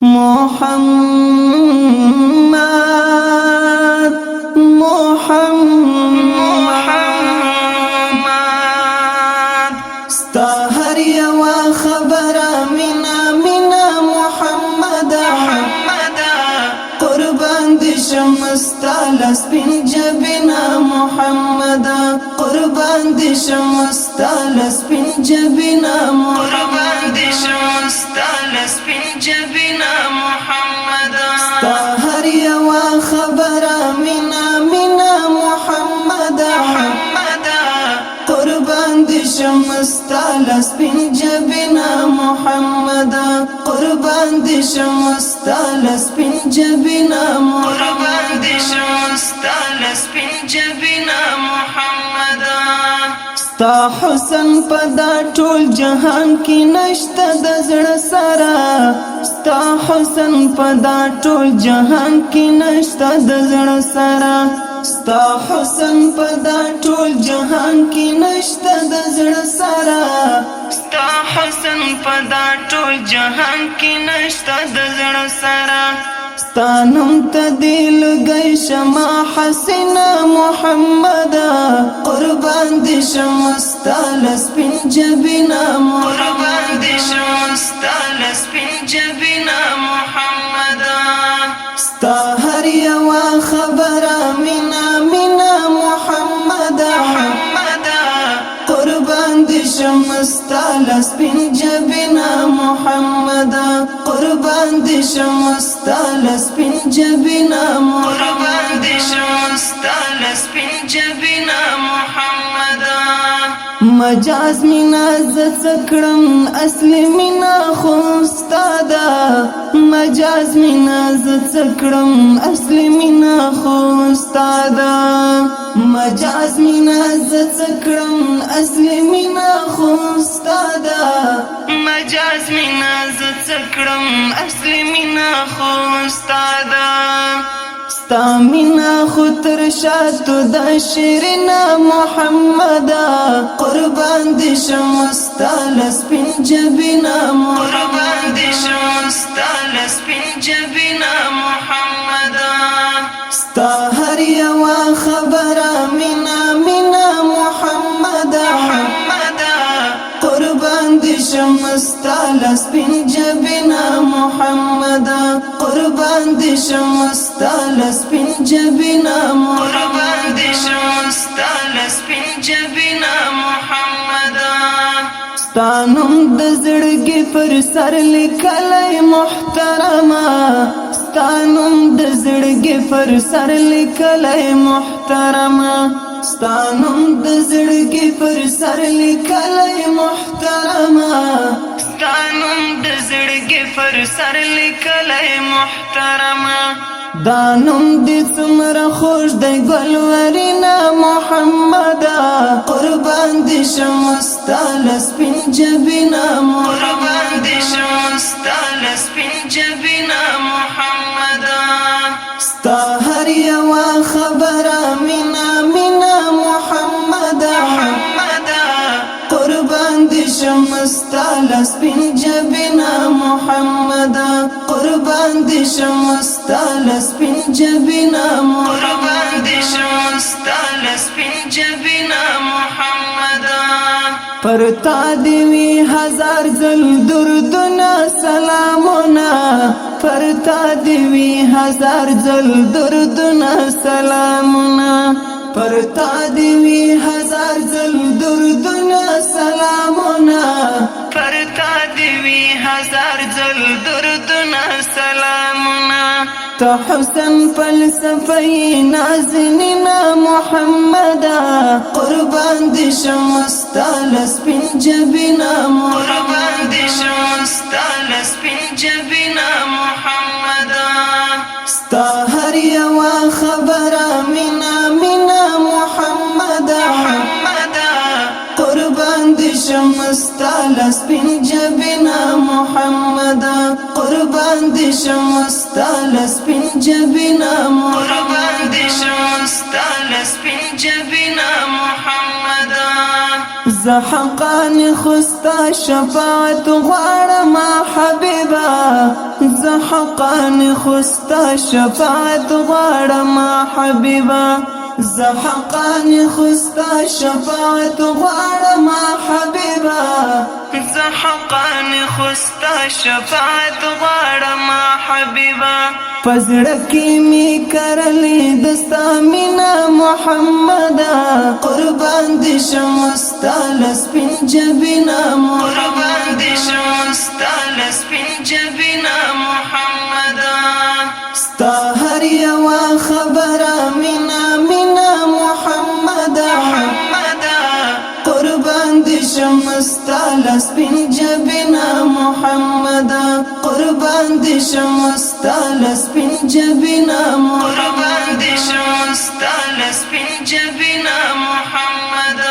محمد محمد ستا هر یوا خبره مینا محمد قربان دي شمستا لسپین جبینا محمد قربان دي شمستا لسپین جبینا قربان دي شمستا لسپین جبینا محمد ستا هر یوا خبره مینا محمد قربان دي شمستا لسپین جبینا محمد قربان دي شمستا لسپین جبینا قربان دي شمستا لسپین جبینا محمد ستا حسن پدا ټول جهان کی نشته د زړه سره ستا حسن پدا ټول جهان کی نشته د زړه سره ستا حسن پدا ټول جهان کی نشته د زړه سره ستا حسن پدا ټول جهان کی نشته د زړه سره ستا نوم ته دل گئی شما حسنا محمد قربان دي شمستا لسپین جبینا قربان دي شمستا لسپین جبینا محمد ستا هر یوا خبره مینا محمد قربان دي شمستا لسپین جبینا محمد قربان دي شمستا لسپین جبینا قربان دي شمستا لسپین جبینا محمد مجاز مینا زڅکړم اصلي مینا خو استادا مجاز مینا زڅکړم اصلي مینا خو استادا مجاز مینا زڅکړم اصلي مینا خو استادا مجاز مینا زڅکړم اصلي مینا خو استادا ستا مینا خطر شاتو دا شیرنا محمد قربان دي شمستا لسپین جبینا قربان دي شمستا لسپین جبینا محمد ستا هر یوا خبره مینا محمد قربان دي شمستا لسپین جبینا محمد قربان دي شمستا لسپین جبینا قربان دي شمستا لسپین جبینا محمد ستا نوم د زړګي پر سر لیکلی محترمه ستا نوم د زړګي پر سر لیکلی محترمه ستا نوم د زړګي پر سر لیکلی محترمه ستا نوم د زړګي پر سر لیکلی محترمه دا نوم دې څومره خوږ دی ګلورینا محمد قربان دي شمستا لسپین جبینا قربان دي شمستا لسپین جبینا محمد ستا هر یوا خبره مینا محمد قربان دي شمستا لسپین جبینا محمد قربان دي شمستا لسپین جبینا قربان دي شمستا لسپین جبینا محمد پر تا دی وی هزار ځل دردونه سلامونه پر تا دی وی هزار ځل دردونه سلامونه پر تا دی وی هزار ځل دردونه سلامونه پر تا دی وی هزار ځل دردونه سلامونه ته حسن فلسفی نازنینا محمد قربان دي شمستا لسپین جبینا قربان دي شمستا لسپین جبینا محمد ستا هر یوا خبره مینا محمد قربان دي شمستا لسپین جبینا محمد قربان دي شمستا لسپین جبینا قربان دي شمستا لسپین جبینا محمد زحقان خستا شفاعت غواړم حبیبا زه حقان خستا شفاعت غواړم حبیبا زحقان خستا شفاعت غواړم حبیبا زحقان خستا شفاعت غواړم حبیبا پزړکی می کرلی دستا مینا محمد قربان دي شمستا لسپین جبینا قربان دي شمستا لسپین جبینا محمد ستا هر یو خبره مینا مینا محمد قربان دي شمستا لسپین جبینا محمد قربان دي شمستا لسپین جبینا قربان دي شمستا لسپین جبینا محمد